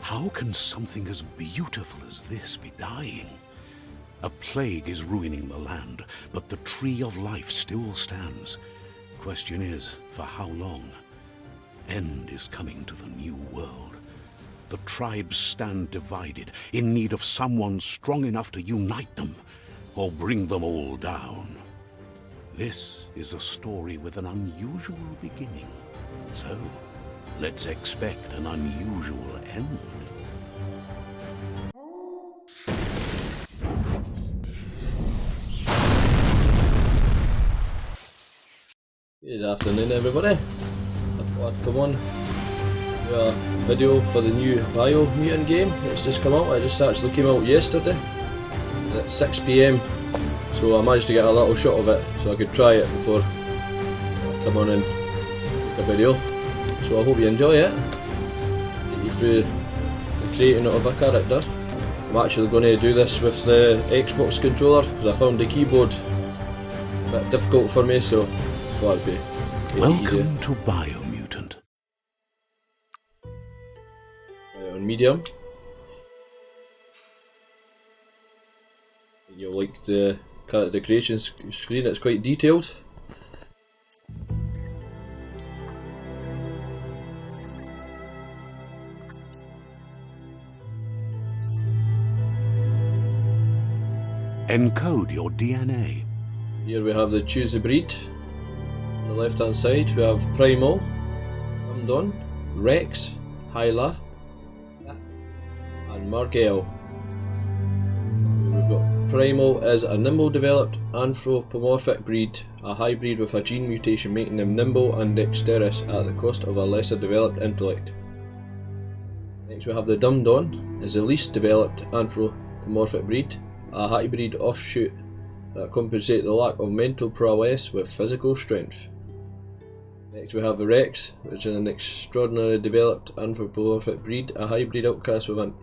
How can something as beautiful as this be dying? A plague is ruining the land, but the tree of life still stands. Question is, for how long? End is coming to the new world. The tribes stand divided, in need of someone strong enough to unite them, or bring them all down. This is a story with an unusual beginning. So, let's expect an unusual end. Good afternoon, everybody. I thought I'd come on do a video for the new BioMutant game. It's just come out. It just actually came out yesterday at 6 PM. So I managed to get a little shot of it so I could try it before I come on and make a video. So I hope you enjoy it. Get you through the creating of a character. I'm actually going to do this with the Xbox controller because I found the keyboard a bit difficult for me, so it'd be Welcome to BioMutant. On medium. You'll like the character creation screen, it's quite detailed. Encode your DNA. Here we have the choose a breed. On the left hand side we have Primal, Amdon, Rex, Hyla and Margell. We've got Primal is a nimble developed anthropomorphic breed, a hybrid with a gene mutation making them nimble and dexterous at the cost of a lesser developed intellect. Next we have the Dumdon, is the least developed anthropomorphic breed, a hybrid offshoot that compensate the lack of mental prowess with physical strength. Next we have the Rex, which is an extraordinarily developed anthropomorphic breed, a hybrid outcast with an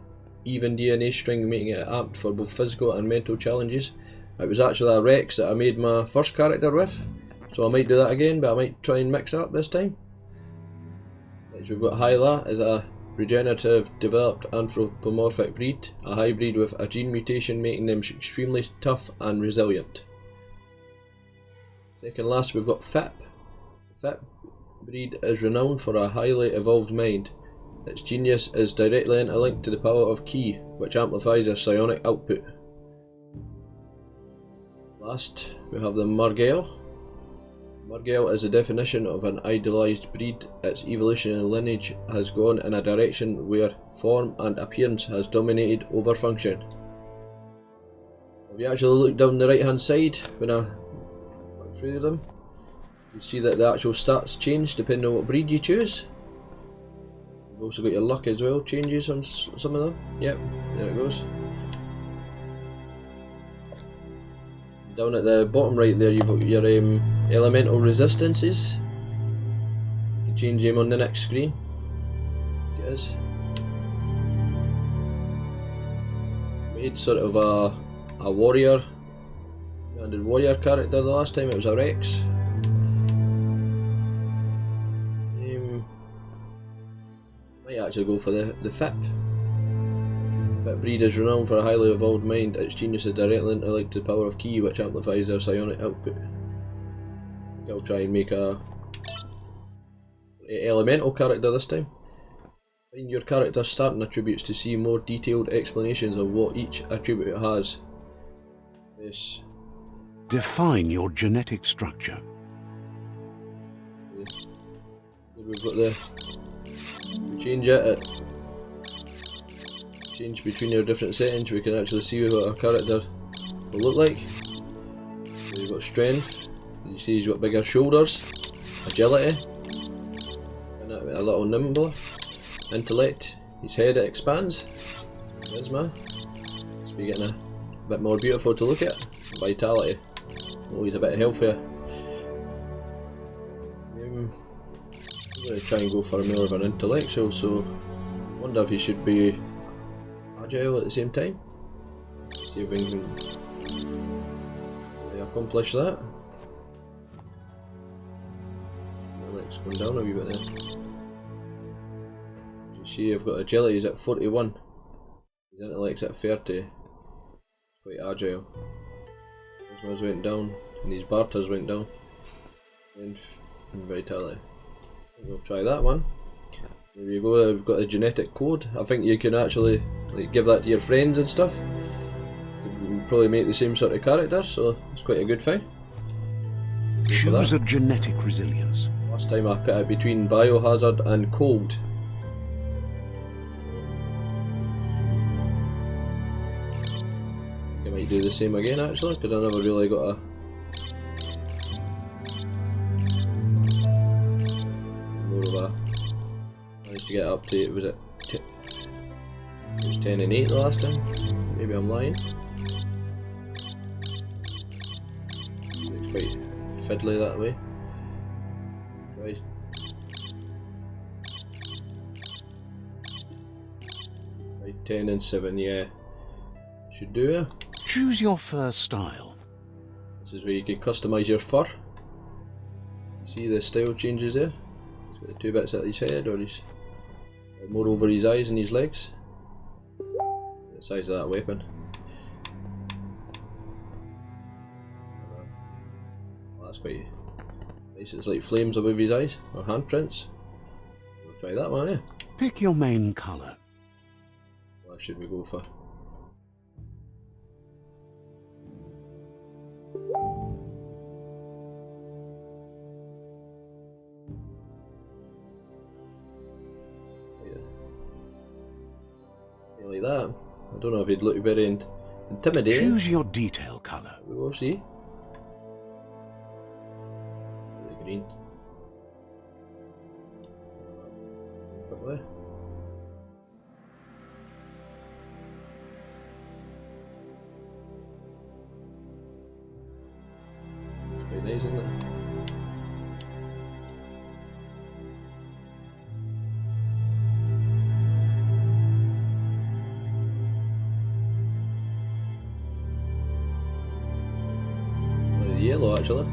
even DNA string making it apt for both physical and mental challenges. It was actually a Rex that I made my first character with, so I might do that again, but I might try and mix it up this time. Next we've got Hyla, is a regenerative developed anthropomorphic breed, a hybrid with a gene mutation making them extremely tough and resilient. Second last we've got Fip. Fip breed is renowned for a highly evolved mind. Its genius is directly interlinked to the power of Ki, which amplifies their psionic output. Last we have the Margell. Margell is the definition of an idealized breed. Its evolutionary lineage has gone in a direction where form and appearance has dominated over function. If you actually look down the right hand side when I look through them, you see that the actual stats change depending on what breed you choose. You've also got your luck as well, changes on some of them. Yep, there it goes. Down at the bottom right there you've got your elemental resistances. You can change them on the next screen. It is. Made sort of a warrior, standard warrior character the last time, it was a Rex. Might actually go for the Fip. Fip breed is renowned for a highly evolved mind. Its genius is directly interlinked to the power of Ki, which amplifies their psionic output. I'll try and make a elemental character this time. Find your character's starting attributes to see more detailed explanations of what each attribute has. Yes. Define your genetic structure. We've got we change it, change between your different settings, we can actually see what our character will look like. So you've got strength, you see he's got bigger shoulders, agility, and a little nimbler, intellect, his head expands, charisma, so we're getting a bit more beautiful to look at, vitality, oh he's a bit healthier. I'm going to try and go for more of an intellectual, so I wonder if he should be agile at the same time. See if we can accomplish that. My leg's going down a wee bit there. see I've got agility is at 41. His intellect's at 30. Quite agile. Charisma's went down, and his barters went down. And vitality. We'll try that one. There you go, I've got a genetic code. I think you can actually like give that to your friends and stuff. You can probably make the same sort of character, so it's quite a good thing. Choose a genetic resilience. Last time I put it between biohazard and cold. I might do the same again actually, because I never really got a more of a managed to get up to, was it 10 and 8 the last time? Maybe I'm lying. It's quite fiddly that way. Right. Right, 10 and 7, yeah. Should do it. Choose your fur style. This is where you can customise your fur. See the style changes there? He's got the 2 bits at his head, or he's more over his eyes and his legs. The size of that weapon. Well, that's quite nice. It's like flames above his eyes, or handprints. We'll try that one, eh? Pick your main colour. What should we go for? Like that. I don't know if he'd look very intimidating. Choose your detail colour. We will see. The green. Quickly. It's quite nice, isn't it? Yellow actually.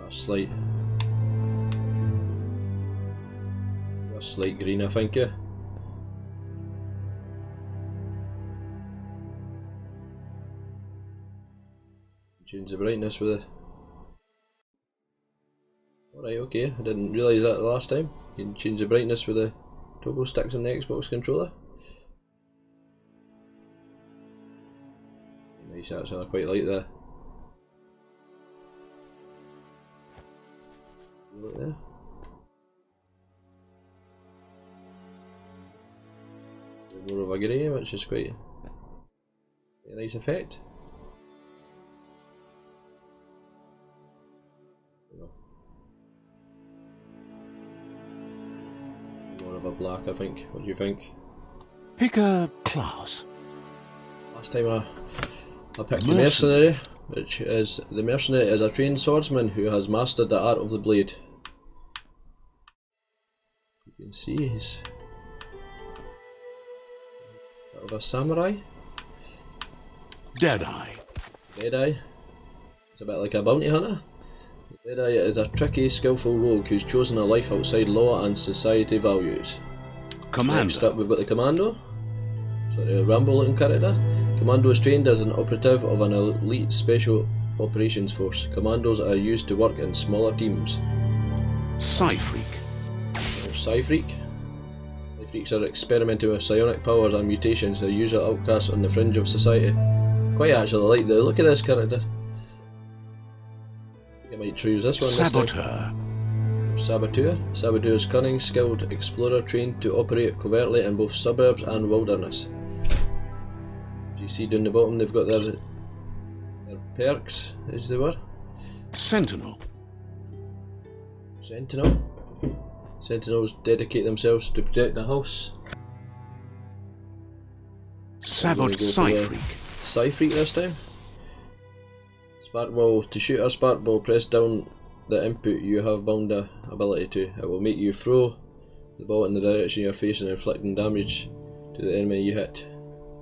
A slight green, I think. Yeah. Change the brightness with it. Alright, okay, I didn't realise that the last time. You can change the brightness with the toggle sticks on the Xbox controller. Nice actually, I quite like that. Look there. More of a grey, which is quite a nice effect. Of a black, I think. What do you think? Pick a class. Last time I picked the mercenary, which is the mercenary is a trained swordsman who has mastered the art of the blade. You can see he's sort of a samurai. Deadeye. Deadeye. It's a bit like a bounty hunter. Deadeye is a tricky, skillful rogue who's chosen a life outside law and society values. Commando. Next up we've got the Commando. Sort of a Rambo looking character. Commando is trained as an operative of an elite special operations force. Commandos are used to work in smaller teams. Psy-Freak. Psy-Freak. Psy-Freaks are experimenting with psionic powers and mutations. They're usually outcasts on the fringe of society. Quite actually like the look of this character. I might choose this one. Saboteur. Saboteur. Saboteur is cunning, skilled explorer trained to operate covertly in both suburbs and wilderness. As you see down the bottom, they've got their perks, is the word. Sentinel. Sentinel. Sentinels dedicate themselves to protect the house. Psy-Freak. Psy-Freak this time. Spark ball. To shoot a spark ball, press down the input you have bound the ability to. It will make you throw the ball in the direction you're facing, inflicting damage to the enemy you hit.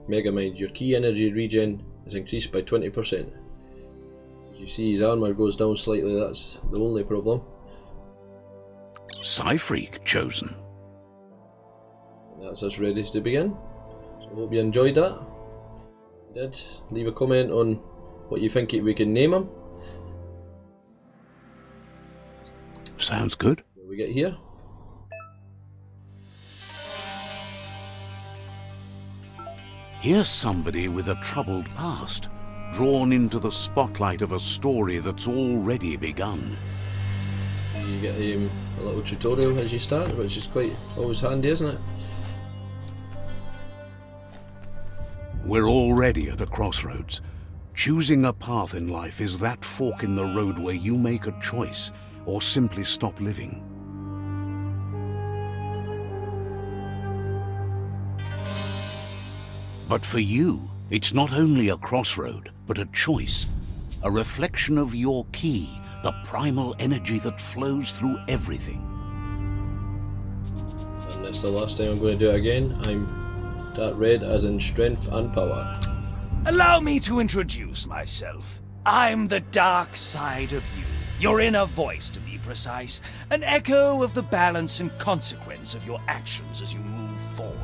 Megamind. Your key energy regen is increased by 20%. As you see, his armor goes down slightly, that's the only problem. Psyfreak chosen. And that's us ready to begin. So I hope you enjoyed that. If you did, leave a comment on what you think we can name him. Sounds good. What we get here? Here's somebody with a troubled past, drawn into the spotlight of a story that's already begun. You get a little tutorial as you start, which is quite always handy, isn't it? We're already at a crossroads. Choosing a path in life is that fork in the road where you make a choice or simply stop living. But for you, it's not only a crossroad, but a choice. A reflection of your key, the primal energy that flows through everything. And that's the last time I'm going to do it again. I'm dark red as in strength and power. Allow me to introduce myself. I'm the dark side of you. Your inner voice, to be precise. An echo of the balance and consequence of your actions as you move forward.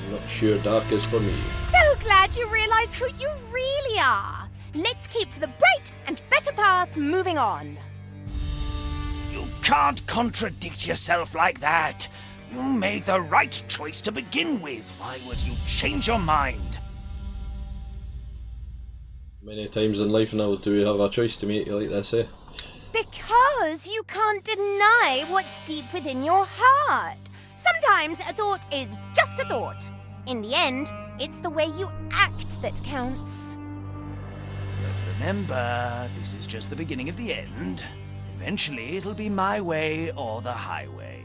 I'm not sure dark is for me. So glad you realize who you really are. Let's keep to the bright and better path moving on. You can't contradict yourself like that. You made the right choice to begin with. Why would you change your mind? Many times in life now do we have a choice to make like this, eh? Because you can't deny what's deep within your heart. Sometimes a thought is just a thought. In the end, it's the way you act that counts. But remember, this is just the beginning of the end. Eventually, it'll be my way or the highway.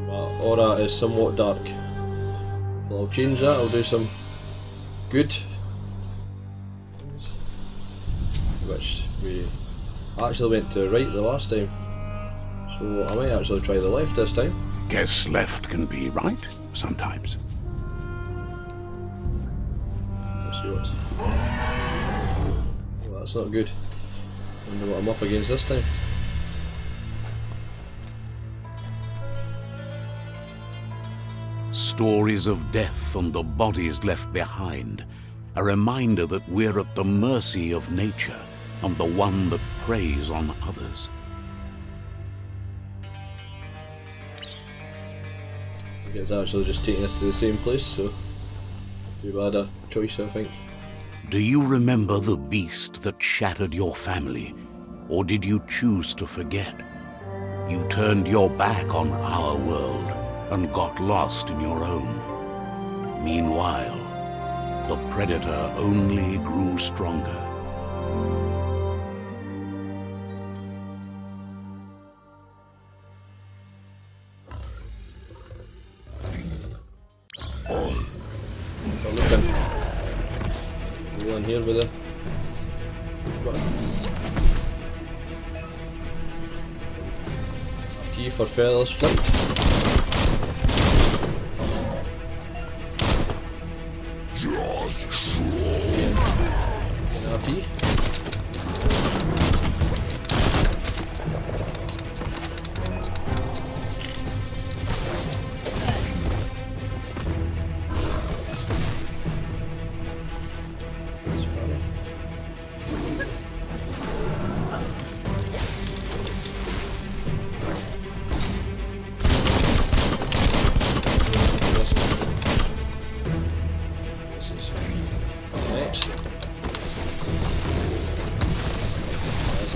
My aura is somewhat dark. So I'll change that, I'll do some good. Which we actually went to right the last time. So I might actually try the left this time. Guess left can be right sometimes. Let's see what's... Oh, that's not good. I wonder what I'm up against this time. Stories of death and the bodies left behind. A reminder that we're at the mercy of nature and the one that preys on others. It's actually just taking us to the same place, so too bad a choice, I think. Do you remember the beast that shattered your family, or did you choose to forget? You turned your back on our world and got lost in your own. Meanwhile, the predator only grew stronger. Got looking. Go in here with it. Key for featherless flight. RP.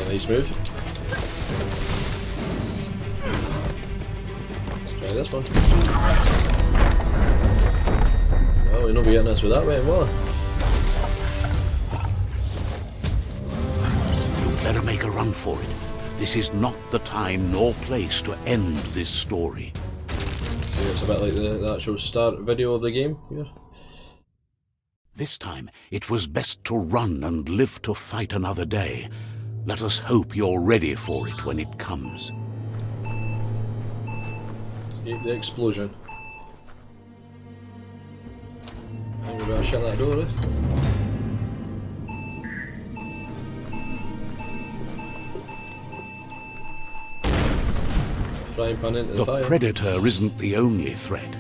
Nice move. Let's try this one. Well, we're not getting us with that way anymore. You'd better make a run for it. This is not the time nor place to end this story. Yeah, It's a bit like the actual start video of the game here. This time, it was best to run and live to fight another day. Let us hope you're ready for it when it comes. Escape the explosion. I think we better shut that door, eh? Frying pan into the The fire. predator isn't the only threat.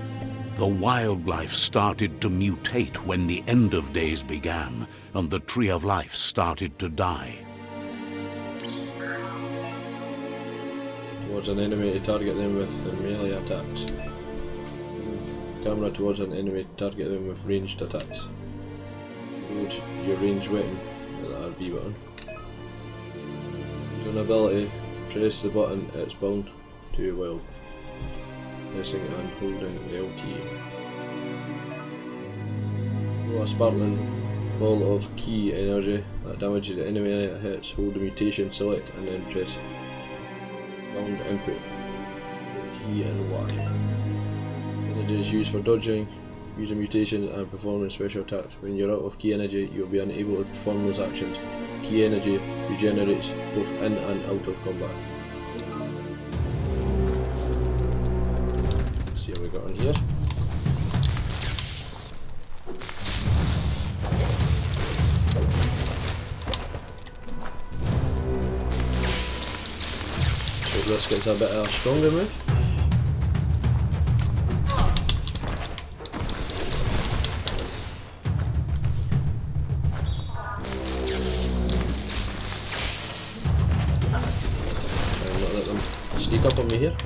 The wildlife started to mutate when the end of days began, and the tree of life started to die. Towards an enemy to target them with melee attacks. Camera towards an enemy to target them with ranged attacks. Load your ranged weapon with the RB button. Use an ability, press the button it's bound to while pressing and holding the LT. Throw a sparkling ball of key energy that damages the enemy it hits. Hold the mutation, select and then press bound input T and Y. Energy is used for dodging, using mutations and performing special attacks. When you're out of key energy, you'll be unable to perform those actions. Key energy regenerates both in and out of combat. Let's see what we got on here. So this gets a bit of a stronger move. Sneak up on me here.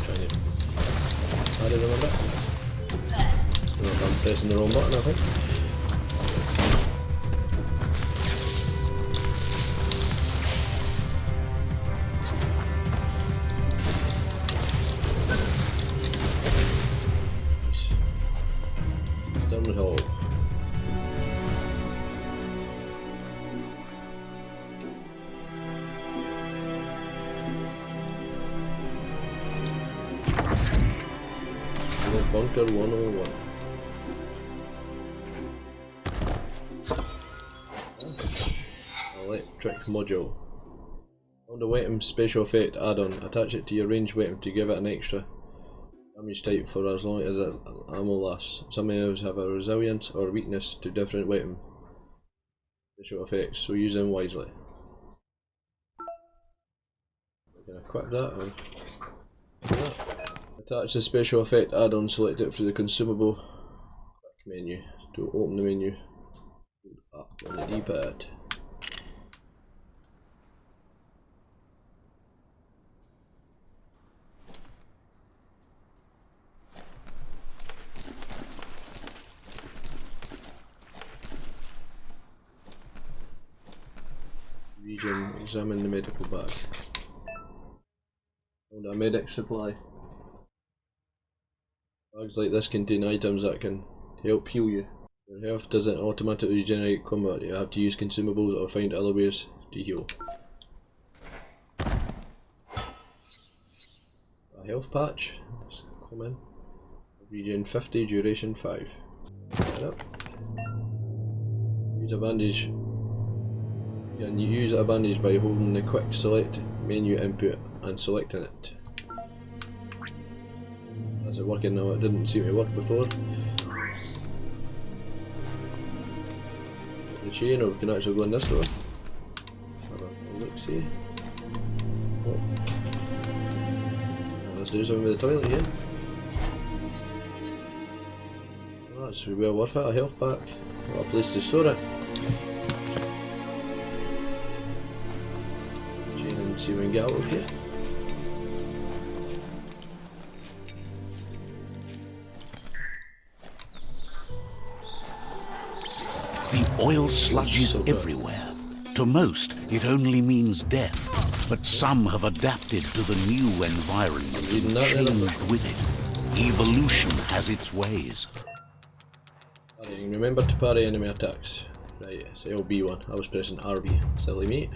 Trying to parry them a bit. No, I'm pressing the wrong button, I think. Hole. Bunker 101. Electric module. Found a weapon special effect add-on. Attach it to your ranged weapon to give it an extra damage type for as long as the ammo lasts. Some enemies have a resilience or weakness to different weapon special effects, so use them wisely. We're going to equip that and do that. Attach the special effect add-on, select it through the consumable quick menu. To open the menu, hold up on the D-pad. Region, examine the medical bag. Found a medic supply. Bags like this contain items that can help heal you. Your health doesn't automatically regenerate combat, you have to use consumables or find other ways to heal. A health patch, let's come in. Regen 50, duration 5. Get up. Use a bandage. You can use a bandage by holding the quick select menu input and selecting it. Is it working now? It didn't seem to work before. The chain, or we can actually go in this door. Have a look, see. Oh. Let's do something with the toilet here. Oh, that's well worth it, a health pack. What a place to store it. Chain and see if we can get out of here. The oil sludges everywhere. To most, it only means death, but some have adapted to the new environment and changed with it. Evolution has its ways. Parrying. Remember to parry enemy attacks. Right, it's LB1. I was pressing RB. Silly mate.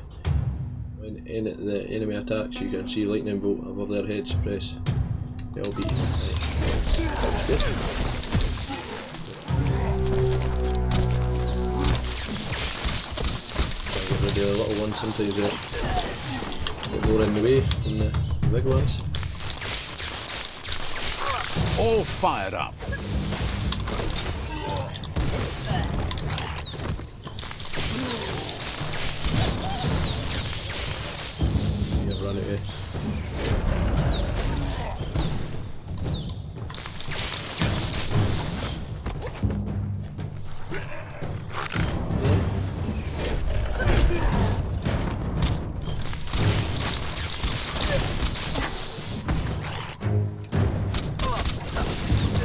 When in the enemy attacks, you can see lightning bolt above their heads. Press LB. Right. Good. Get rid of the little ones. Sometimes they're more in the way than the big ones. All fired up. Run away.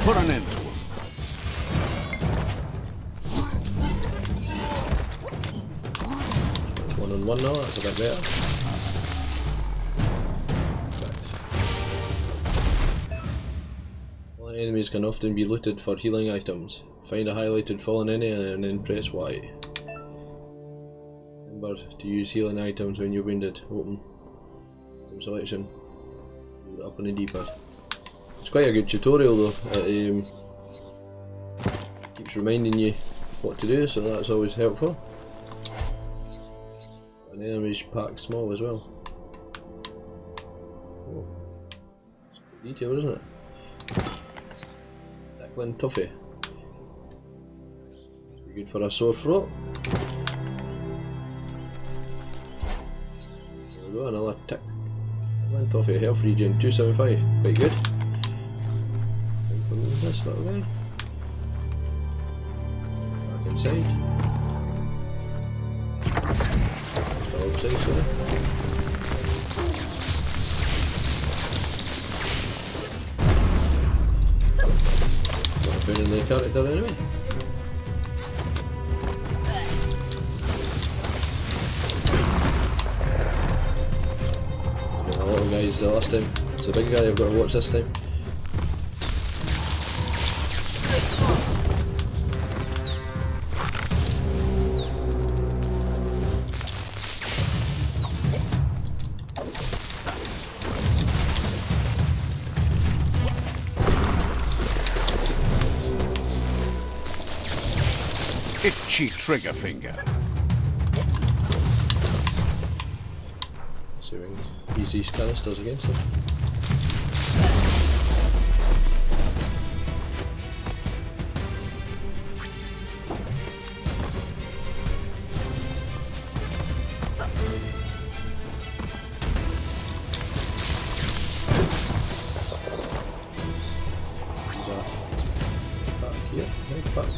Put an end to him. It's 1-on-1 now, that's a bit better. Enemies can often be looted for healing items. Find a highlighted fallen enemy and then press Y. Remember to use healing items when you're wounded. Open item selection. Up on the D-pad. It's quite a good tutorial though. It keeps reminding you what to do, so that's always helpful. And the enemies pack small as well. Oh, it's good detail, isn't it? Toffee. Be good for a sore throat. There we go, another tick. Toffee, health regen 275. Quite good. Time for this little guy. Back inside. Still outside, sorry. In the character anyway. A lot of guys the last time. It's a big guy I've got to watch this time. Itchy trigger finger. See if we can use these canisters against them. Back here, nice back.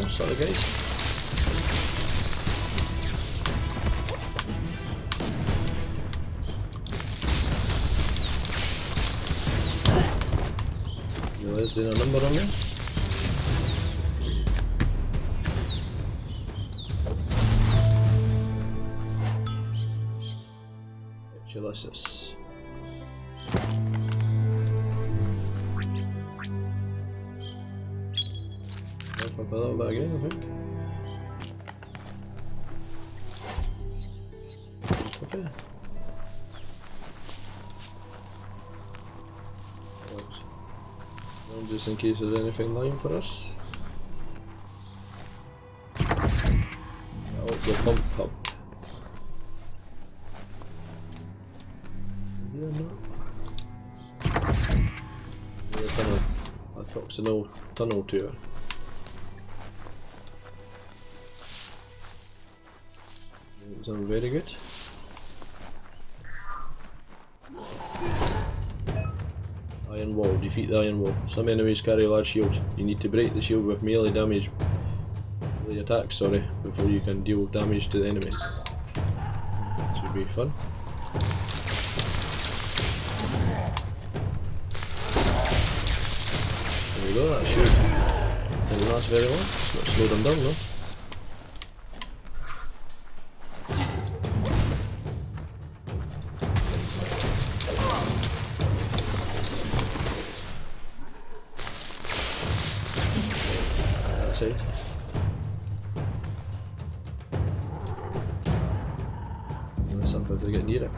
Sorry guys. Is there a number on there? Echolyssus. Up a little bit again, I think. Coffee. Just in case there's anything lying for us. Oh, the pump hub. Maybe or not? A tunnel. A toxinal tunnel tour. Sounds very good. Iron wall. Defeat the iron wall. Some enemies carry large shields. You need to break the shield with melee damage. Melee attacks, sorry, before you can deal damage to the enemy. This would be fun. we go, that should didn't last very long. It's not slowed them down though. That side. Let's see if they get near it.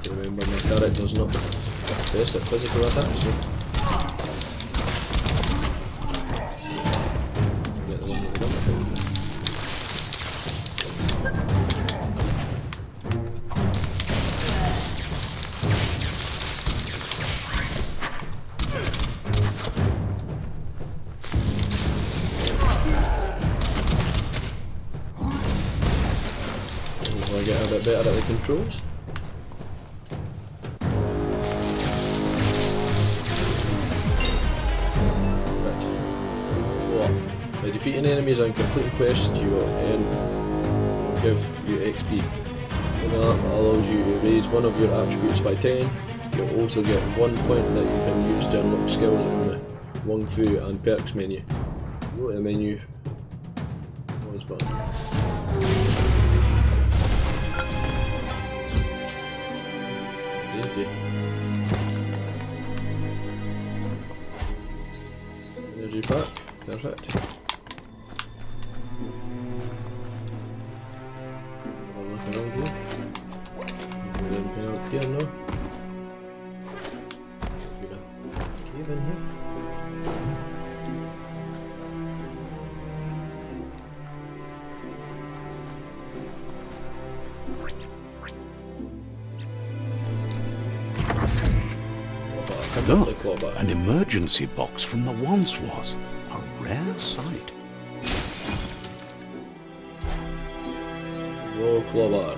Remember, my character's not best at physical attacks, so get the one with the gun, I think. Hopefully I get a bit better at the controls. By defeating enemies on completing quests, you will give you XP. And that allows you to raise one of your attributes by 10. You'll also get 1 point that you can use to unlock skills in the Wong Fu and perks menu. Go to the menu. Pause button. Easy. Energy pack. Perfect. Have a look around here. Is there anything out here? No. Been a cave in here. Look, an emergency box from the once was. A rare sight. Whoa, clawbar.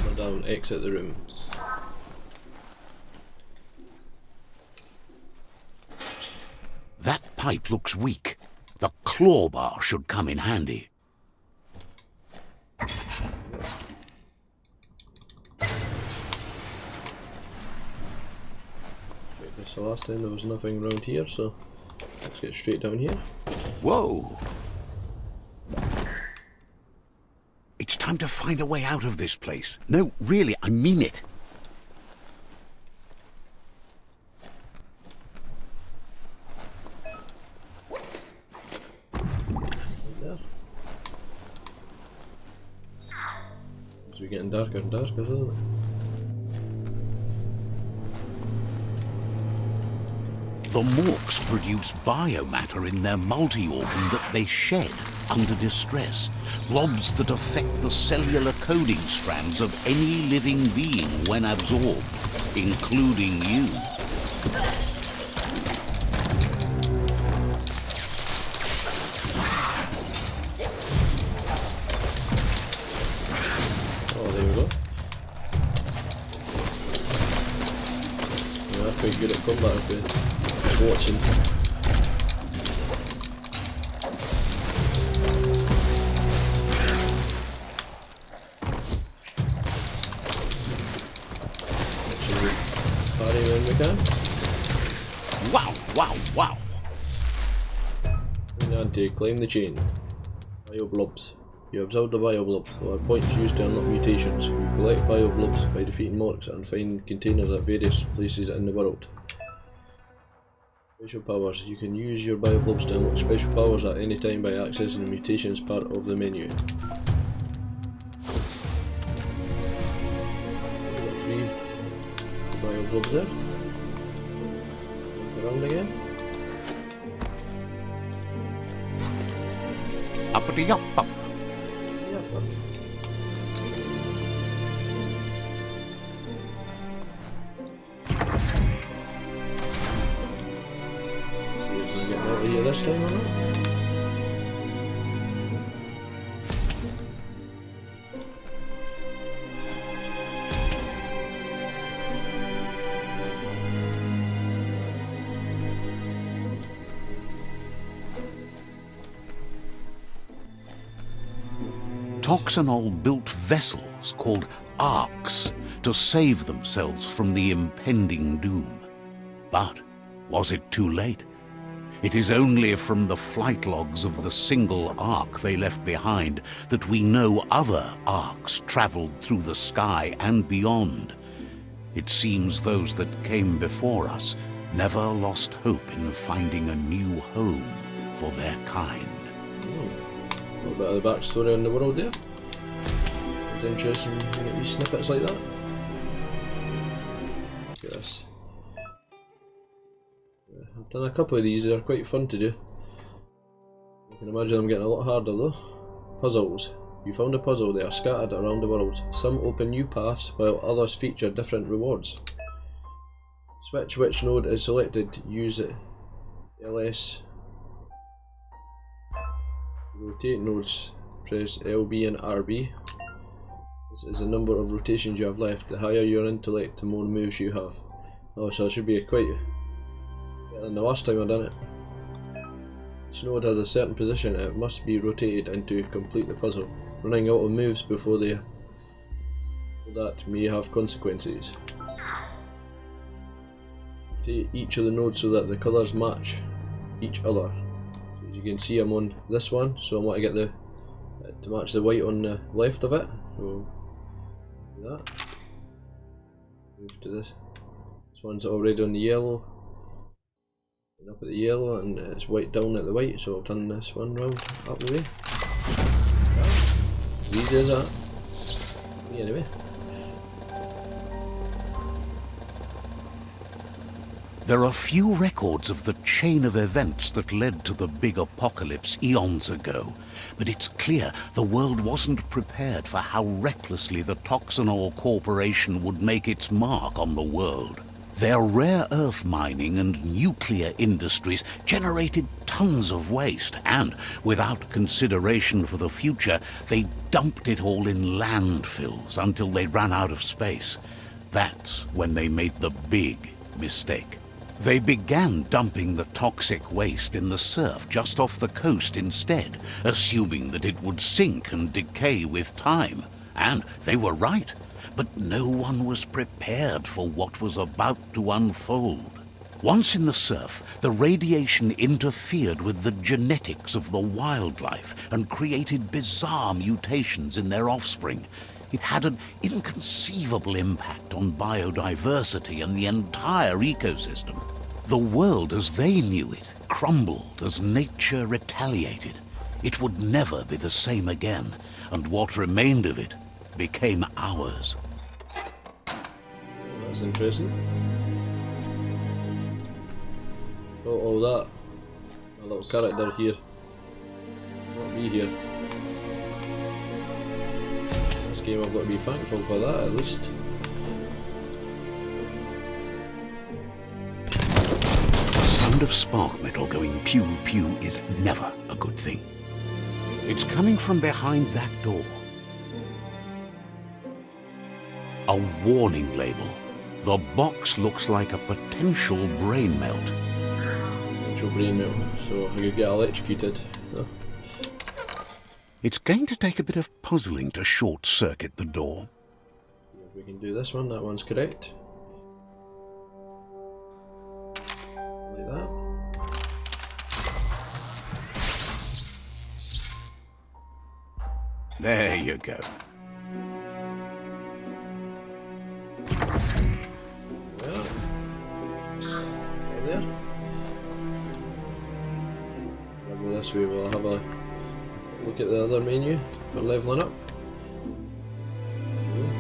Go down, exit the room. That pipe looks weak. The claw bar should come in handy. So last time there was nothing around here, so let's get straight down here. Whoa! It's time to find a way out of this place. No, really, I mean it. There. It's getting darker and darker, isn't it? The Morks produce biomatter in their multi-organ that they shed under distress. Blobs that affect the cellular coding strands of any living being when absorbed, including you. Oh, there we go. Yeah, I'm pretty good at combat with watching. Party when we can. Wow, wow, wow. And to claim the chain. Bioblobs. You absorb the bioblobs. There are points used to unlock mutations. You collect bioblobs by defeating Morks and find containers at various places in the world. Special powers. You can use your bioblobs to unlock special powers at any time by accessing the mutations part of the menu. We've got 3 bioblobs there. Look around again. Uppity up, up. Yep. See if we can get out of here this time or not. Toxanol built vessels called arks to save themselves from the impending doom. But was it too late? It is only from the flight logs of the single ark they left behind that we know other arks traveled through the sky and beyond. It seems those that came before us never lost hope in finding a new home for their kind. A little bit of the backstory on the world there. It's interesting to get these snippets like that. Look at this. I've done a couple of these, they're quite fun to do. I can imagine them getting a lot harder though. Puzzles. You found a puzzle, they are scattered around the world. Some open new paths while others feature different rewards. Switch which node is selected, use it. LS. Rotate nodes, press LB and RB. This is the number of rotations you have left. The higher your intellect, the more moves you have. Oh, so it should be quite better than the last time I done it. Each node has a certain position, it must be rotated and to complete the puzzle. Running out of moves before that may have consequences. Rotate each of the nodes so that the colours match each other. So as you can see, I'm on this one, so I want to get the to match the white on the left of it. So do that. Move to this. This one's already on the yellow. And up at the yellow, and it's white down at the white, so I'll turn this one round up the way. As easy as that. Yeah, anyway. There are few records of the chain of events that led to the big apocalypse eons ago, but it's clear the world wasn't prepared for how recklessly the Toxanol Corporation would make its mark on the world. Their rare earth mining and nuclear industries generated tons of waste, and, without consideration for the future, they dumped it all in landfills until they ran out of space. That's when they made the big mistake. They began dumping the toxic waste in the surf just off the coast instead, assuming that it would sink and decay with time. And they were right. But no one was prepared for what was about to unfold. Once in the surf, the radiation interfered with the genetics of the wildlife and created bizarre mutations in their offspring. It had an inconceivable impact on biodiversity and the entire ecosystem. The world as they knew it crumbled as nature retaliated. It would never be the same again, and what remained of it became ours. That's interesting. So all that, a little character here, not be here. This game I've got to be thankful for that at least. The sound of spark metal going pew pew is never a good thing. It's coming from behind that door. A warning label. The box looks like a potential brain melt. Potential brain melt, so I could get electrocuted. No. It's going to take a bit of puzzling to short-circuit the door. If we can do this one, that one's correct. Like that. There you go. There. Go this way, we'll have a look at the other menu for levelling up.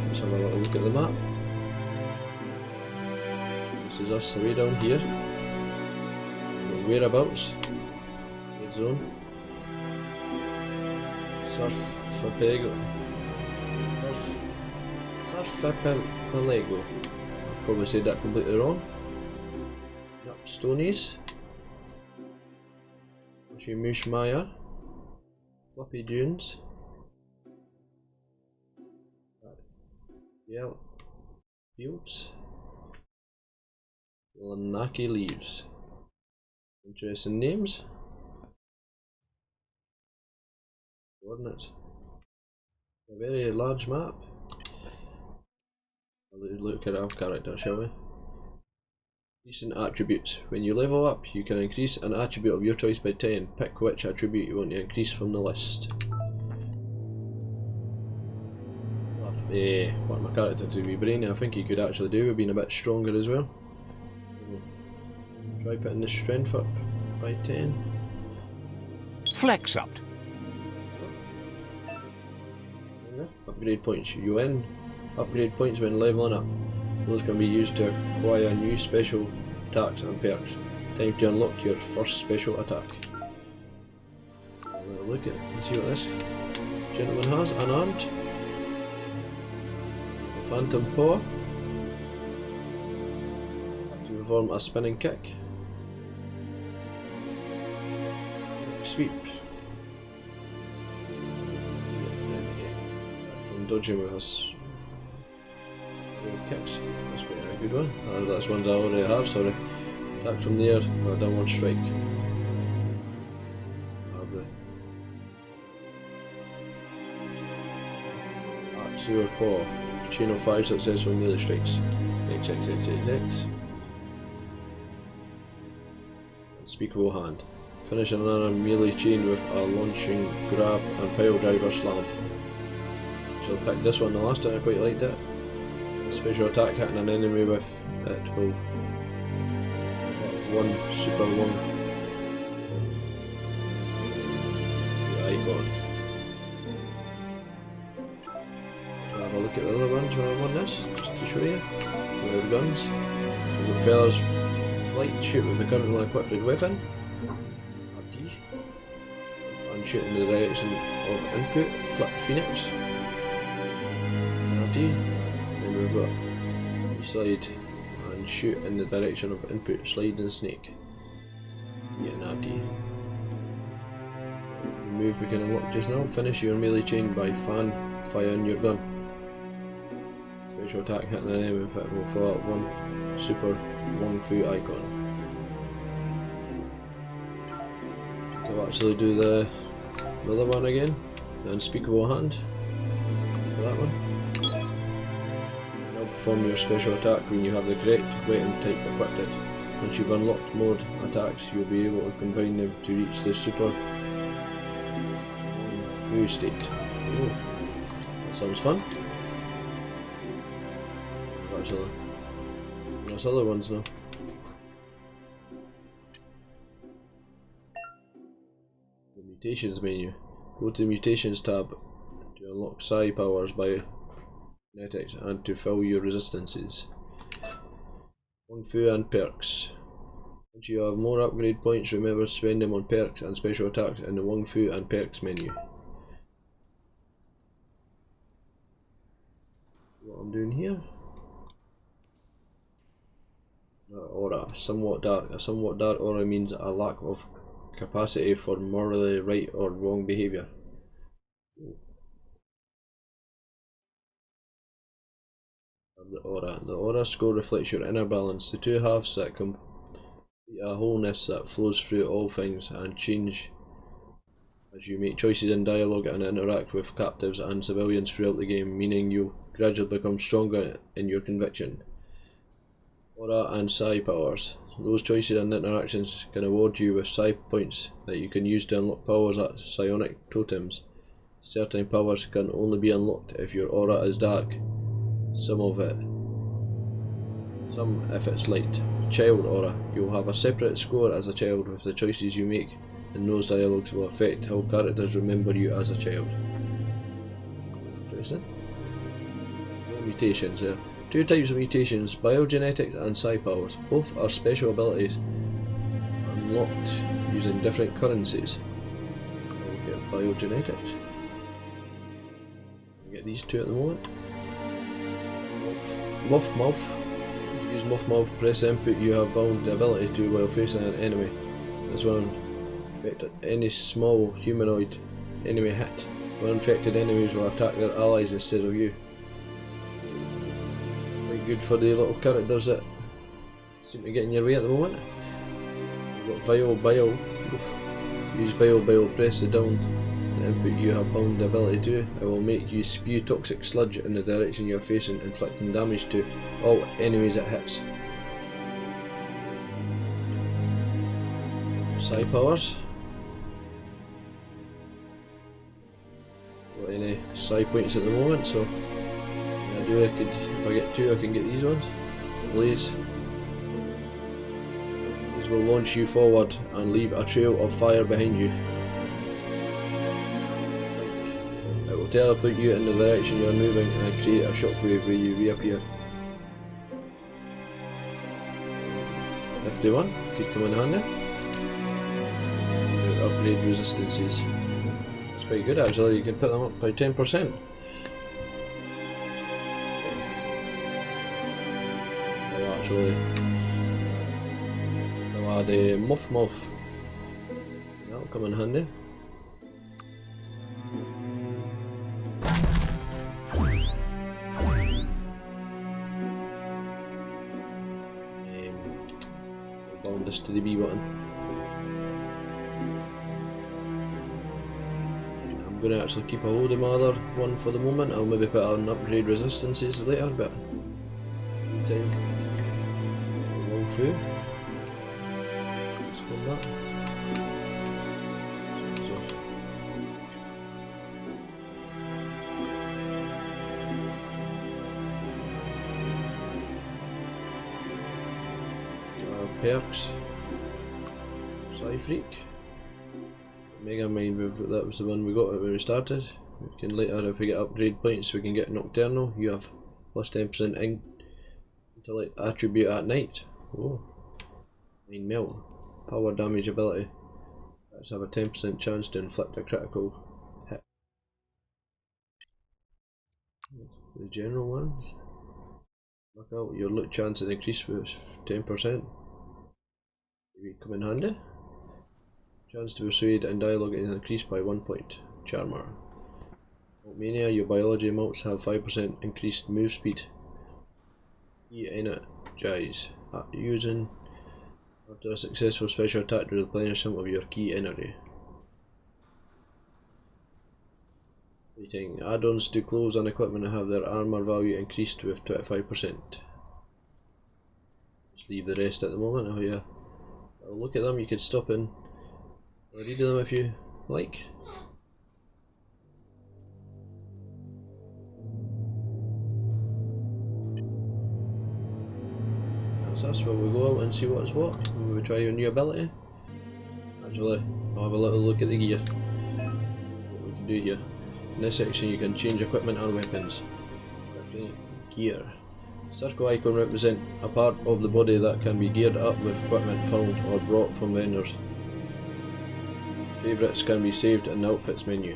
Let's have a little look at the map. This is us way down here. Whereabouts? Red zone. Surfapego. Surfapelego. I probably said that completely wrong. Yep, Stonies. Mushmire. Fluffy Dunes. Yeah. Fields. Lanaki Leaves. Interesting names. Coordinates. A very large map. Look at our character, shall we? Decent attributes. When you level up, you can increase an attribute of your choice by 10. Pick which attribute you want to increase from the list. Want my character to be brainy. I think he could actually do with being a bit stronger as well. Try putting the strength up by 10. Flex up. Upgrade points. You win upgrade points when leveling up. Those can be used to acquire new special attacks and perks. Time to unlock your first special attack. Have a look at and see what this gentleman has. Unarmed. Phantom Paw. To perform a spinning kick. Sweep. From dodging with us. Kicks. That's quite a good one. That's ones I already have, sorry. Attack from there, I've done one strike. Have the Sewer Paw. Chain of 5 successful melee strikes. X. Unspeakable Hand. Finish another melee chain with a launching grab and pile driver slam. So I picked this one the last time, I quite liked it. Special attack hitting an enemy with it will one super long icon. Have a look at the other ones while I'm on this, just to show you. The guns. So the feathers flight, shoot with the currently equipped weapon. RD. And shoot in the direction of input, flip Phoenix. RD. Move up, slide and shoot in the direction of input, slide and snake. Get an RD. The move we can unlock just now. Finish your melee chain by fan firing your gun. Special attack hitting an enemy with it will fill out one super Wong Fu icon. I'll actually do the other one again, the Unspeakable Hand for that one. Perform your special attack when you have the correct weapon type equipped. Once you've unlocked more attacks, you'll be able to combine them to reach the super through state. Oh, that sounds fun. Actually, there's other ones now. The mutations menu. Go to the mutations tab to unlock psi powers by genetics and to fill your resistances. Wong Fu and perks. Once you have more upgrade points, remember to spend them on perks and special attacks in the Wong Fu and perks menu. What I'm doing here. Aura, somewhat dark. A somewhat dark aura means a lack of capacity for morally right or wrong behaviour. The aura score reflects your inner balance, the two halves that complete a wholeness that flows through all things and change as you make choices in dialogue and interact with captives and civilians throughout the game, meaning you gradually become stronger in your conviction. Aura and psi powers. Those choices and interactions can award you with psi points that you can use to unlock powers at psionic totems. Certain powers can only be unlocked if your aura is dark. Some if it's light. Child aura. You'll have a separate score as a child with the choices you make, and those dialogues will affect how characters remember you as a child. Interesting. Mutations there. Two types of mutations, biogenetics and psi powers. Both are special abilities unlocked using different currencies. We'll get biogenetics. We'll get these two at the moment. Muff. Use Muff. Press input. You have bound the ability to while facing an enemy. This one affected any small humanoid enemy hit. When infected enemies will attack their allies instead of you. Quite good for the little characters that seem to get in your way at the moment. You've got Bile. Use Bile. Press the down input you have found the ability to, it will make you spew toxic sludge in the direction you are facing, inflicting damage to all enemies it hits. Psi powers. Got any psi points at the moment, so if I get 2 I can get these ones. Blaze. These will launch you forward and leave a trail of fire behind you. It will teleport you in the direction you are moving and create a shockwave where you reappear. 51 could come in handy. Upgrade resistances. It's pretty good actually, you can put them up by 10%. Actually, I'll add a Muff. That'll come in handy. Bound this to the B button. I'm going to actually keep a hold of my other one for the moment. I'll maybe put on upgrade resistances later, but time. Through. Let's go back. Perks. Psi Freak. Mega Mind, that was the one we got when we started. We can later, if we get upgrade points, we can get Nocturnal. You have plus 10% intellect attribute at night. Oh, Mind Melt. Power damage ability. Let's have a 10% chance to inflict a critical hit. The general ones. Look out, your loot chance is increased with 10%. Maybe come in handy. Chance to persuade and dialogue is increased by 1 point. Charmer. Mania, your biology amounts have 5% increased move speed. Energize. Using after a successful special attack to replenish some of your key energy. Rating. Add-ons to clothes and equipment have their armor value increased with 25%. Just leave the rest at the moment. Oh yeah, I'll look at them. You could stop and read them if you like. That's where we go out and see what's what. We try your new ability. Actually, I'll have a little look at the gear. What we can do here. In this section you can change equipment and weapons. Gear. Circle icon represent a part of the body that can be geared up with equipment found or brought from vendors. Favourites can be saved in the outfits menu.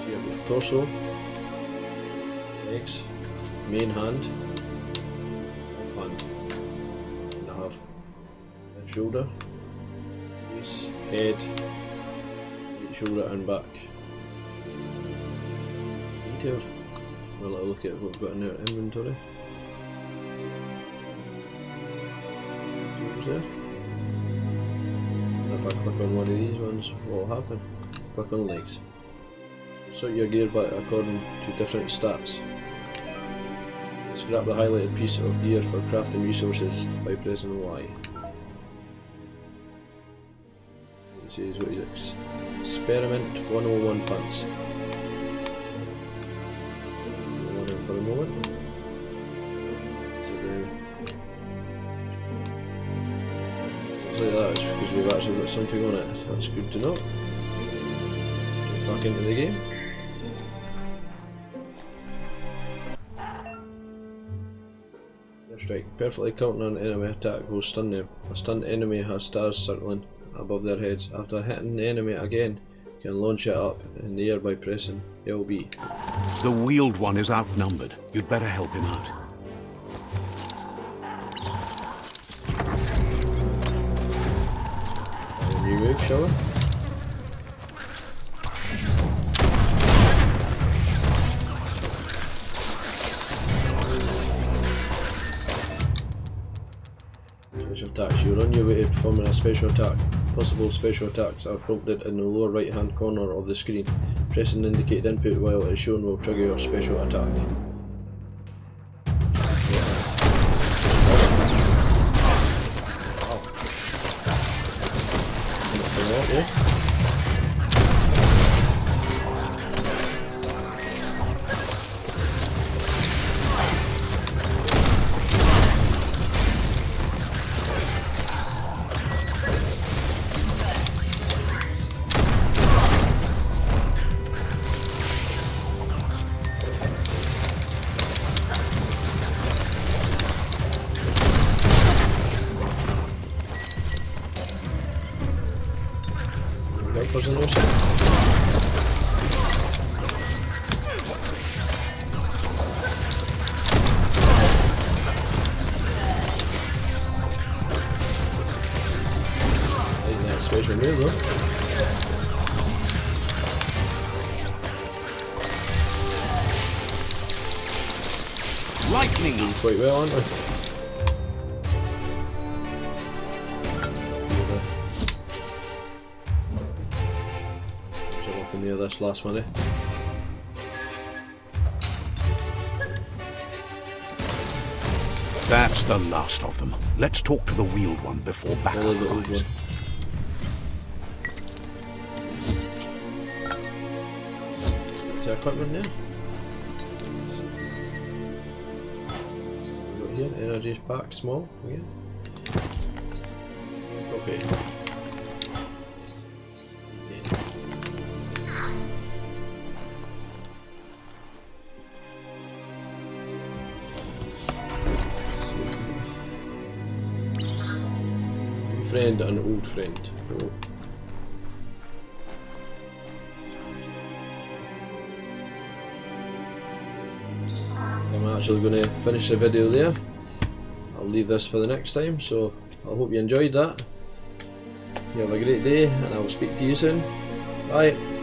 Here we have torso, legs, main hand, and I have a shoulder, face, head, right shoulder and back. Detailed. We'll have a look at what we've got in our inventory. There. And if I click on one of these ones, what will happen? Click on legs. Sort your gear by according to different stats. Scrap the highlighted piece of gear for crafting resources by pressing Y. This is what is Experiment 101 pants. One in for a moment. Like that is because we've actually got something on it. That's good to know. Get back into the game. Strike. Perfectly counting an enemy attack will stun them. A stunned enemy has stars circling above their heads. After hitting the enemy again, you can launch it up in the air by pressing LB. The wheeled one is outnumbered. You'd better help him out. New move, shall we? Special attack. You're on your way to performing a special attack. Possible special attacks are prompted in the lower right hand corner of the screen. Pressing the indicated input while it is shown will trigger your special attack. Wasn't there? That special move though. Lightning! Doing quite well, aren't we? Near this last one, eh? That's the last of them. Let's talk to the wheeled one before battle The old arrives. one. Is there equipment there? What got here? Energy pack, small again. Coffee. Friend and old friend. Oh. I'm actually going to finish the video there. I'll leave this for the next time, so I hope you enjoyed that. You have a great day and I will speak to you soon. Bye.